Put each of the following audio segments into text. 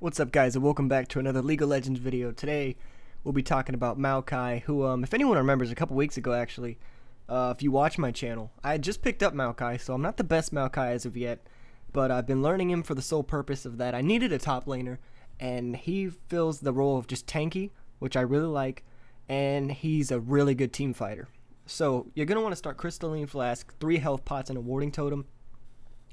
What's up, guys, and welcome back to another League of Legends video. Today we'll be talking about Maokai, who if anyone remembers, a couple weeks ago actually, if you watch my channel, I had just picked up Maokai, so I'm not the best Maokai as of yet, but I've been learning him for the sole purpose of that I needed a top laner, and he fills the role of just tanky, which I really like, and he's a really good team fighter. So you're going to want to start Crystalline Flask, 3 health pots and a warding totem,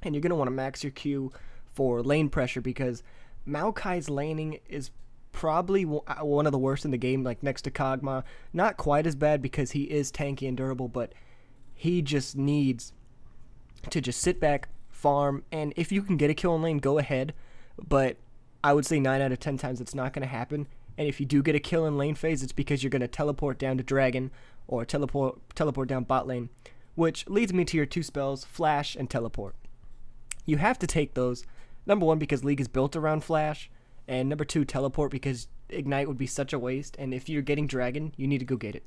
and you're going to want to max your Q for lane pressure, because Maokai's laning is probably one of the worst in the game, like next to Kog'Maw. Not quite as bad because he is tanky and durable, but he just needs to just sit back, farm, and if you can get a kill in lane, go ahead, but I would say 9 out of 10 times it's not going to happen. And if you do get a kill in lane phase, it's because you're going to teleport down to Dragon or teleport down bot lane, which leads me to your 2 spells, Flash and Teleport. You have to take those. Number 1, because League is built around Flash, and number 2, Teleport, because Ignite would be such a waste, and if you're getting Dragon, you need to go get it.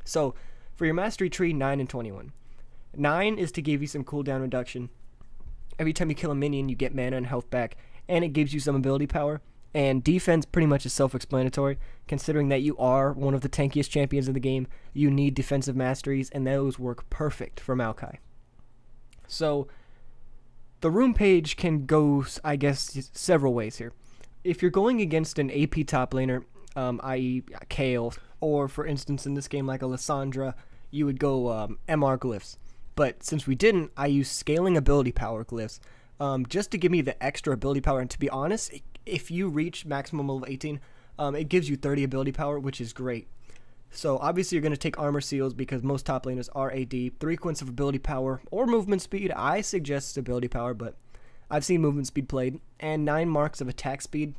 So, for your Mastery tree, 9 and 21. 9 is to give you some cooldown reduction. Every time you kill a minion, you get mana and health back, and it gives you some ability power, and defense pretty much is self-explanatory. Considering that you are one of the tankiest champions in the game, you need defensive masteries, and those work perfect for Maokai. So, the rune page can go, I guess, several ways here. If you're going against an AP top laner, i.e. Kayle, or for instance in this game like a Lissandra, you would go MR glyphs. But since we didn't, I use scaling ability power glyphs, just to give me the extra ability power. And to be honest, if you reach maximum level 18, it gives you 30 ability power, which is great. So obviously you're going to take armor seals because most top laners are AD. 3 quints of ability power or movement speed. I suggest ability power, but I've seen movement speed played. And 9 marks of attack speed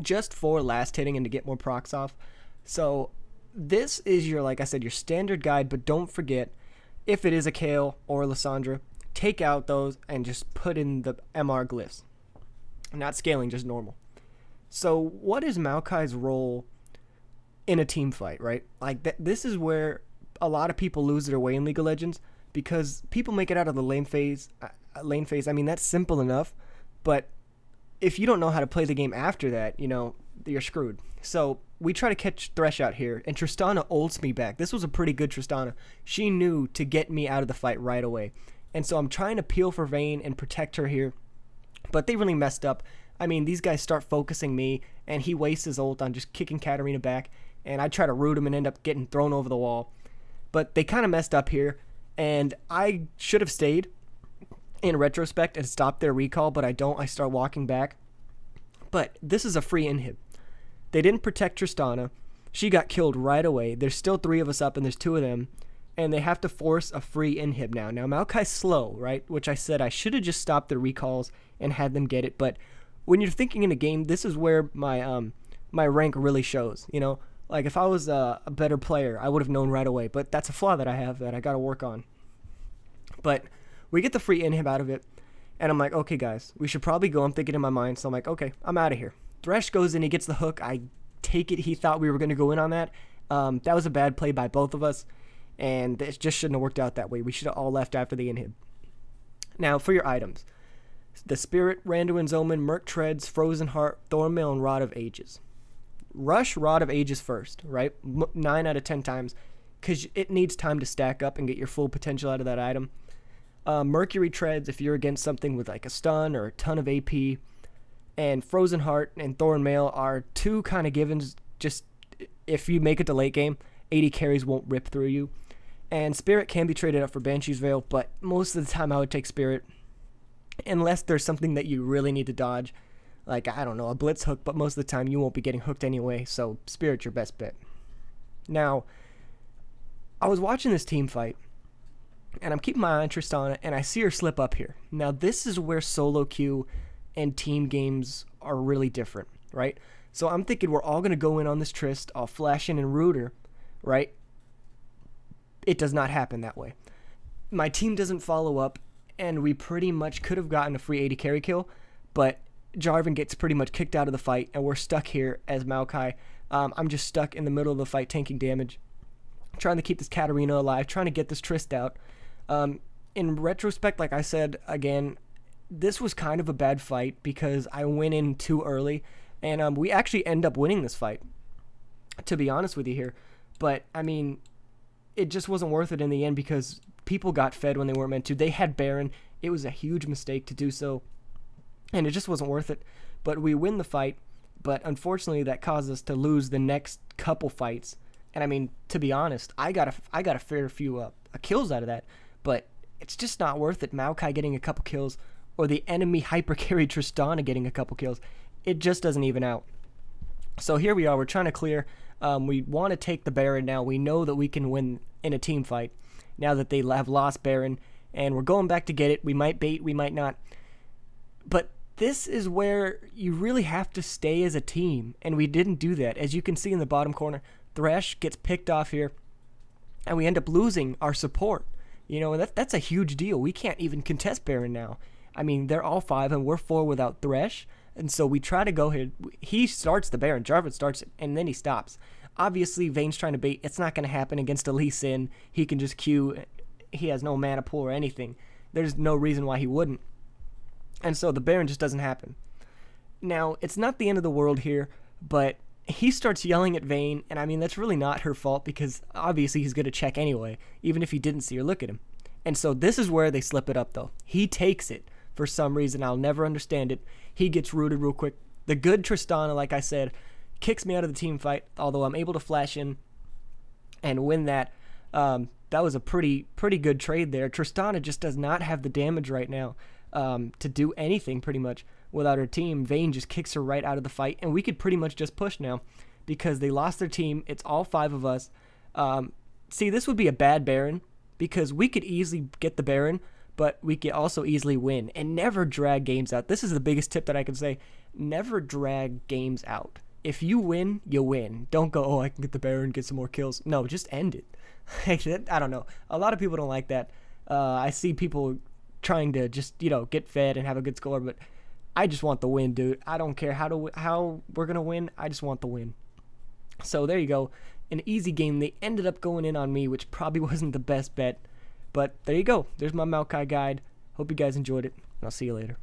just for last hitting and to get more procs off. So this is your, like I said, your standard guide, but don't forget, if it is a Kayle or a Lissandra, take out those and just put in the MR glyphs. Not scaling, just normal. So what is Maokai's role in a team fight, right? Like this is where a lot of people lose their way in League of Legends, because people make it out of the lane phase. I mean, that's simple enough, but if you don't know how to play the game after that, you know, you're screwed. So we try to catch Thresh out here, and Tristana ults me back. This was a pretty good Tristana. She knew to get me out of the fight right away, and so I'm trying to peel for Vayne and protect her here, but they really messed up. I mean, these guys start focusing me, and he wastes his ult on just kicking Katarina back, and I try to root him and end up getting thrown over the wall. But they kind of messed up here, and I should have stayed in retrospect and stopped their recall, but I don't. I start walking back. But this is a free inhib. They didn't protect Tristana. She got killed right away. There's still 3 of us up, and there's 2 of them, and they have to force a free inhib now. Now, Maokai's slow, right? Which I said I should have just stopped the recalls and had them get it, but when you're thinking in a game, this is where my my rank really shows, you know? Like, if I was a better player, I would have known right away. But that's a flaw that I have that I got to work on. But we get the free inhib out of it. And I'm like, okay, guys, we should probably go. I'm thinking in my mind. So I'm like, okay, I'm out of here. Thresh goes in. He gets the hook. I take it he thought we were going to go in on that. That was a bad play by both of us. And it just shouldn't have worked out that way. We should have all left after the inhib. Now, for your items. The Spirit, Randuin's Omen, Merc Treads, Frozen Heart, Thornmail, and Rod of Ages. Rush Rod of Ages first, right? 9 out of 10 times, because it needs time to stack up and get your full potential out of that item. Mercury Treads if you're against something with like a stun or a ton of AP. And Frozen Heart and Thornmail are 2 kind of givens, just if you make it to late game, 80 carries won't rip through you. And Spirit can be traded up for Banshee's Veil, but most of the time I would take Spirit, unless there's something that you really need to dodge. Like, I don't know, a blitz hook, but most of the time you won't be getting hooked anyway, so Spirit's your best bet. Now, I was watching this team fight, and I'm keeping my interest on it, and I see her slip up here. Now, this is where solo queue and team games are really different, right? So I'm thinking we're all going to go in on this Trist, I'll flash in and root her, right? It does not happen that way. My team doesn't follow up, and we pretty much could have gotten a free 80 carry kill, but Jarvan gets pretty much kicked out of the fight, and we're stuck here as Maokai. I'm just stuck in the middle of the fight tanking damage, trying to keep this Katarina alive, trying to get this Trist out. In retrospect, like I said, again, this was kind of a bad fight because I went in too early, and we actually end up winning this fight, to be honest with you here. But, I mean, it just wasn't worth it in the end because people got fed when they weren't meant to. They had Baron. It was a huge mistake to do so, and it just wasn't worth it. But we win the fight, but unfortunately that caused us to lose the next couple fights. And I mean, to be honest, I got a fair few kills out of that, but it's just not worth it. Maokai getting a couple kills, or the enemy hyper carry Tristana getting a couple kills, it just doesn't even out. So here we are, we're trying to clear. We want to take the Baron now. We know that we can win in a team fight now that they have lost Baron, and we're going back to get it. We might bait, we might not. But this is where you really have to stay as a team, and we didn't do that. As you can see in the bottom corner, Thresh gets picked off here, and we end up losing our support. You know, and that's a huge deal. We can't even contest Baron now. I mean, they're all 5, and we're 4 without Thresh, and so we try to go ahead. He starts the Baron, Jarvan starts it, and then he stops. Obviously, Vayne's trying to bait. It's not going to happen against a Lee Sin. He can just Q. He has no mana pool or anything. There's no reason why he wouldn't. And so the Baron just doesn't happen. Now, it's not the end of the world here, but he starts yelling at Vayne, and I mean, that's really not her fault because obviously he's going to check anyway, even if he didn't see her look at him. And so this is where they slip it up, though. He takes it for some reason. I'll never understand it. He gets rooted real quick. The good Tristana, like I said, kicks me out of the team fight, although I'm able to flash in and win that. That was a pretty good trade there. Tristana just does not have the damage right now to do anything pretty much without her team. Vayne just kicks her right out of the fight, and we could pretty much just push now because they lost their team. It's all 5 of us. See, this would be a bad Baron because we could easily get the Baron, but we could also easily win and never drag games out. This is the biggest tip that I can say. Never drag games out. If you win, you win. Don't go, oh, I can get the Baron, get some more kills. No, just end it. I don't know. A lot of people don't like that. I see people trying to just, you know, get fed and have a good score, but I just want the win, dude. I don't care how we're going to win. I just want the win. So there you go. An easy game. They ended up going in on me, which probably wasn't the best bet. But there you go. There's my Maokai guide. Hope you guys enjoyed it, and I'll see you later.